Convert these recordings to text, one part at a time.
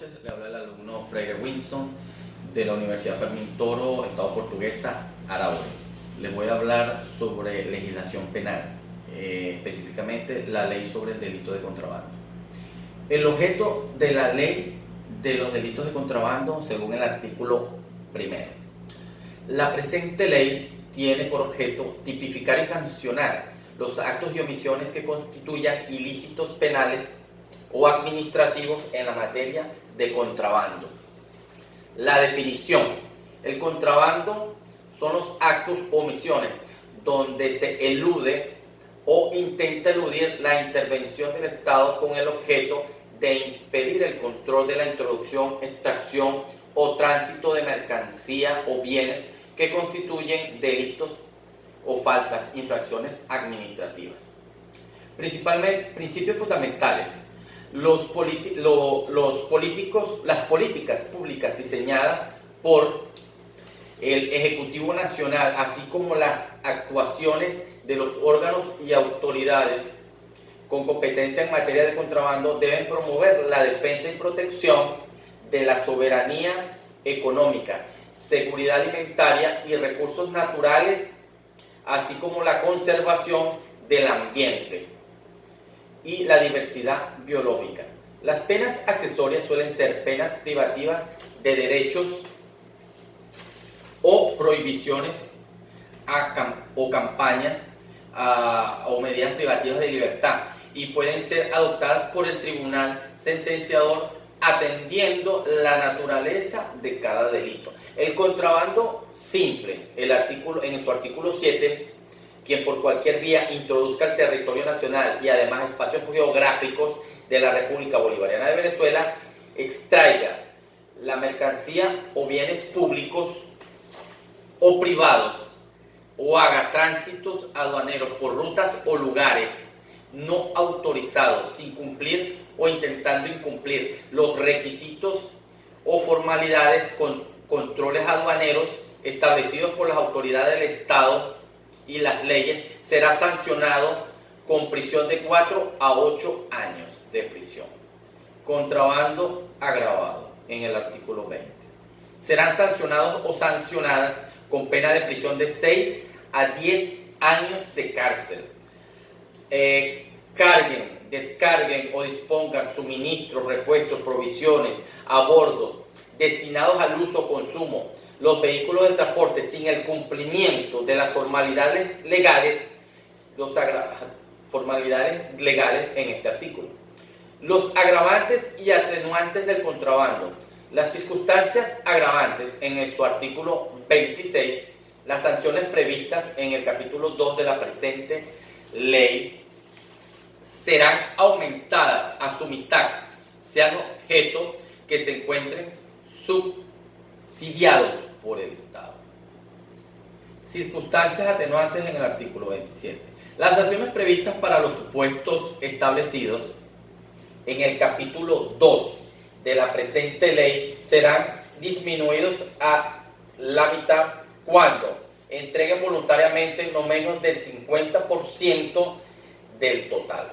noches, le habla el alumno Freire Wilson de la Universidad Fermín Toro, Estado Portuguesa, Araure. Les voy a hablar sobre legislación penal, específicamente la ley sobre el delito de contrabando. El objeto de la ley de los delitos de contrabando, según el artículo primero. La presente ley tiene por objeto tipificar y sancionar los actos y omisiones que constituyan ilícitos penales o administrativos en la materia de contrabando. La definición: el contrabando son los actos o omisiones donde se elude o intenta eludir la intervención del Estado con el objeto de impedir el control de la introducción, extracción o tránsito de mercancía o bienes que constituyen delitos o faltas, infracciones administrativas. Principalmente, principios fundamentales. Las políticas públicas diseñadas por el Ejecutivo Nacional, así como las actuaciones de los órganos y autoridades con competencia en materia de contrabando, deben promover la defensa y protección de la soberanía económica, seguridad alimentaria y recursos naturales, así como la conservación del ambiente y la diversidad biológica. Las penas accesorias suelen ser penas privativas de derechos o prohibiciones o campañas o medidas privativas de libertad, y pueden ser adoptadas por el tribunal sentenciador atendiendo la naturaleza de cada delito. El contrabando simple, en su artículo 7, quien por cualquier vía introduzca al territorio nacional y además espacios geográficos de la República Bolivariana de Venezuela, extraiga la mercancía o bienes públicos o privados, o haga tránsitos aduaneros por rutas o lugares no autorizados, sin cumplir o intentando incumplir los requisitos o formalidades con controles aduaneros establecidos por las autoridades del Estado y las leyes, será sancionado con prisión de 4 a 8 años de prisión. Contrabando agravado, en el artículo 20. Serán sancionados o sancionadas con pena de prisión de 6 a 10 años de cárcel. Carguen, descarguen o dispongan suministros, repuestos, provisiones a bordo destinados al uso o consumo los vehículos de transporte sin el cumplimiento de las formalidades legales, en este artículo. Los agravantes y atenuantes del contrabando. Las circunstancias agravantes en su artículo 26, las sanciones previstas en el capítulo 2 de la presente ley serán aumentadas a su mitad, sean objeto que se encuentren subsidiados por el Estado. Circunstancias atenuantes en el artículo 27. Las sanciones previstas para los supuestos establecidos en el capítulo 2 de la presente ley serán disminuidos a la mitad cuando entreguen voluntariamente no menos del 50% del total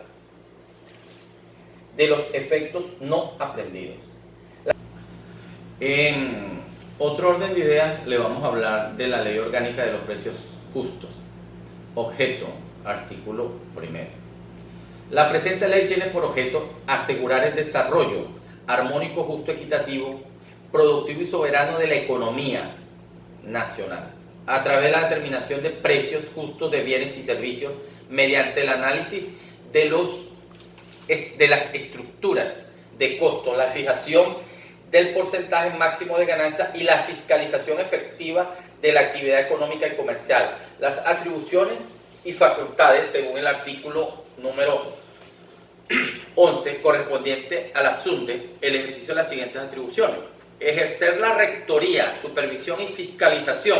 de los efectos no aprendidos. En otro orden de ideas le vamos a hablar de la Ley Orgánica de los Precios Justos. Objeto, artículo primero. La presente ley tiene por objeto asegurar el desarrollo armónico, justo, equitativo, productivo y soberano de la economía nacional, a través de la determinación de precios justos de bienes y servicios mediante el análisis de las estructuras de costo, la fijación del porcentaje máximo de ganancia y la fiscalización efectiva de la actividad económica y comercial, las atribuciones y facultades según el artículo número 11 correspondiente a la SUNDE, el ejercicio de las siguientes atribuciones: ejercer la rectoría, supervisión y fiscalización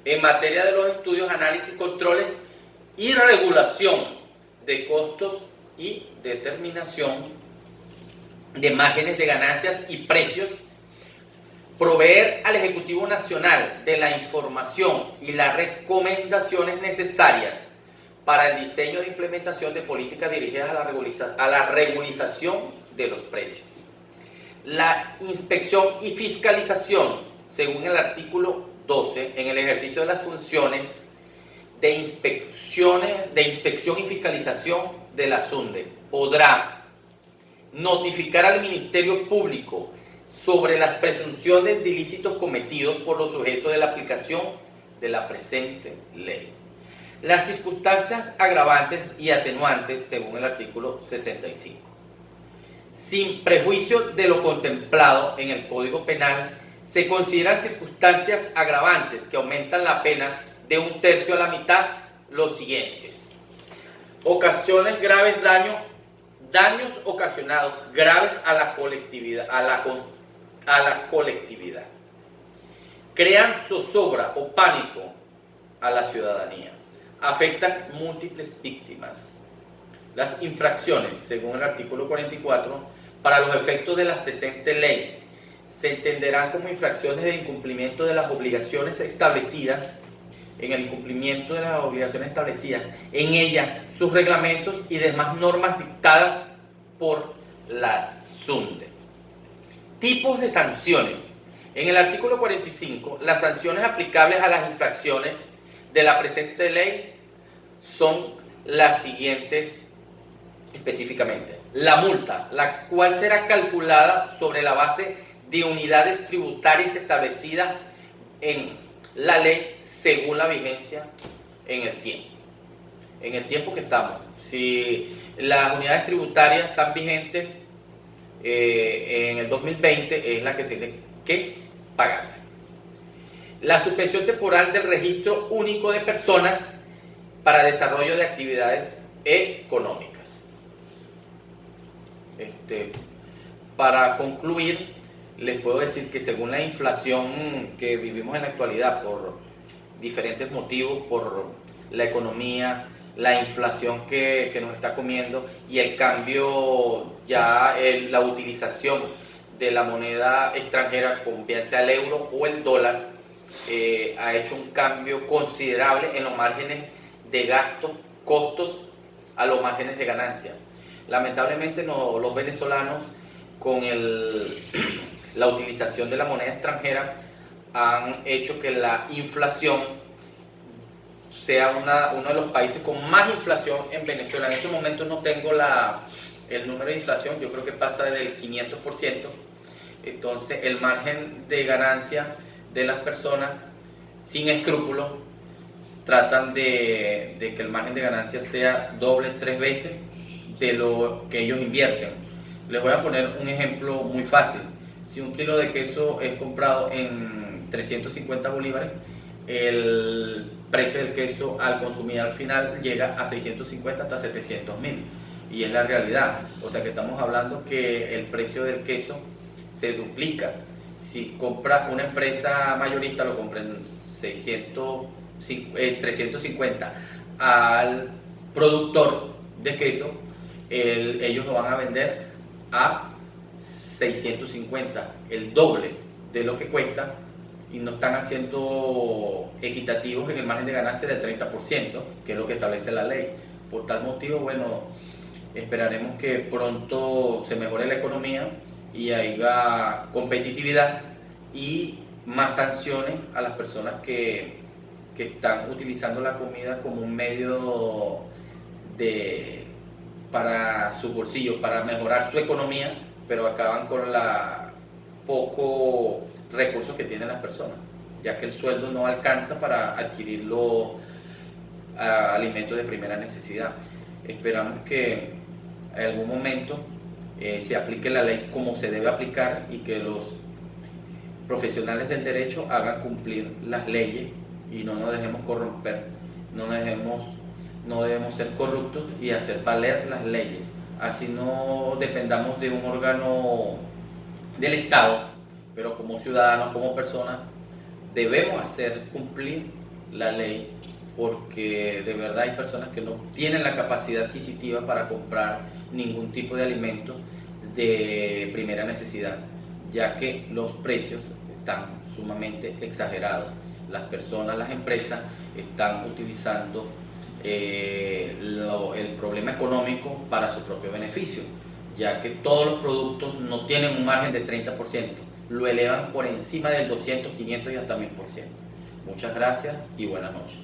en materia de los estudios, análisis, controles y regulación de costos y determinación de márgenes de ganancias y precios, proveer al Ejecutivo Nacional de la información y las recomendaciones necesarias para el diseño e implementación de políticas dirigidas a la regularización de los precios. La inspección y fiscalización, según el artículo 12, en el ejercicio de las funciones de inspección y fiscalización de la SUNDE, podrá notificar al Ministerio Público sobre las presunciones de ilícitos cometidos por los sujetos de la aplicación de la presente ley. Las circunstancias agravantes y atenuantes, según el artículo 65. Sin prejuicio de lo contemplado en el Código Penal, se consideran circunstancias agravantes que aumentan la pena de 1/3 a la mitad los siguientes: ocasiones graves daños ocasionados graves a la colectividad, crean zozobra o pánico a la ciudadanía, afectan múltiples víctimas. Las infracciones, según el artículo 44, para los efectos de la presente ley, se entenderán como infracciones de incumplimiento de las obligaciones establecidas, en el incumplimiento de las obligaciones establecidas en ella, sus reglamentos y demás normas dictadas por la SUNDE. Tipos de sanciones. En el artículo 45, las sanciones aplicables a las infracciones de la presente ley son las siguientes específicamente. La multa, la cual será calculada sobre la base de unidades tributarias establecidas en la ley según la vigencia en el tiempo que estamos. Si las unidades tributarias están vigentes en el 2020, es la que se tiene que pagarse. La suspensión temporal del registro único de personas para desarrollo de actividades económicas. Para concluir, les puedo decir que según la inflación que vivimos en la actualidad por diferentes motivos, por la economía, la inflación que nos está comiendo y el cambio, la utilización de la moneda extranjera, como bien sea el euro o el dólar, ha hecho un cambio considerable en los márgenes de gastos, costos, a los márgenes de ganancia. Lamentablemente los venezolanos, con la utilización de la moneda extranjera, han hecho que la inflación sea uno de los países con más inflación en Venezuela. En estos momentos no tengo el número de inflación, yo creo que pasa del 500%. Entonces el margen de ganancia de las personas sin escrúpulos tratan de que el margen de ganancia sea doble, 3 veces de lo que ellos invierten. Les voy a poner un ejemplo muy fácil. Si un kilo de queso es comprado en 350 bolívares, el precio del queso al consumir al final llega a 650 hasta 700.000, y es la realidad. O sea que estamos hablando que el precio del queso se duplica. Si compra una empresa mayorista, lo compra en 350 al productor de queso, ellos lo van a vender a 650, el doble de lo que cuesta, y no están haciendo equitativos en el margen de ganancia del 30%, que es lo que establece la ley. Por tal motivo, bueno, esperaremos que pronto se mejore la economía y haya competitividad y más sanciones a las personas que están utilizando la comida como un medio para su bolsillo, para mejorar su economía, pero acaban con poco recursos que tienen las personas, ya que el sueldo no alcanza para adquirir los alimentos de primera necesidad. Esperamos que en algún momento se aplique la ley como se debe aplicar y que los profesionales del derecho hagan cumplir las leyes y no nos dejemos corromper, no debemos ser corruptos y hacer valer las leyes. Así no dependamos de un órgano del Estado, pero como ciudadanos, como personas, debemos hacer cumplir la ley, porque de verdad hay personas que no tienen la capacidad adquisitiva para comprar ningún tipo de alimento de primera necesidad, ya que los precios están sumamente exagerados. Las personas, las empresas están utilizando el problema económico para su propio beneficio, ya que todos los productos no tienen un margen de 30%, lo elevan por encima del 200, 500 y hasta 1000%. Muchas gracias y buenas noches.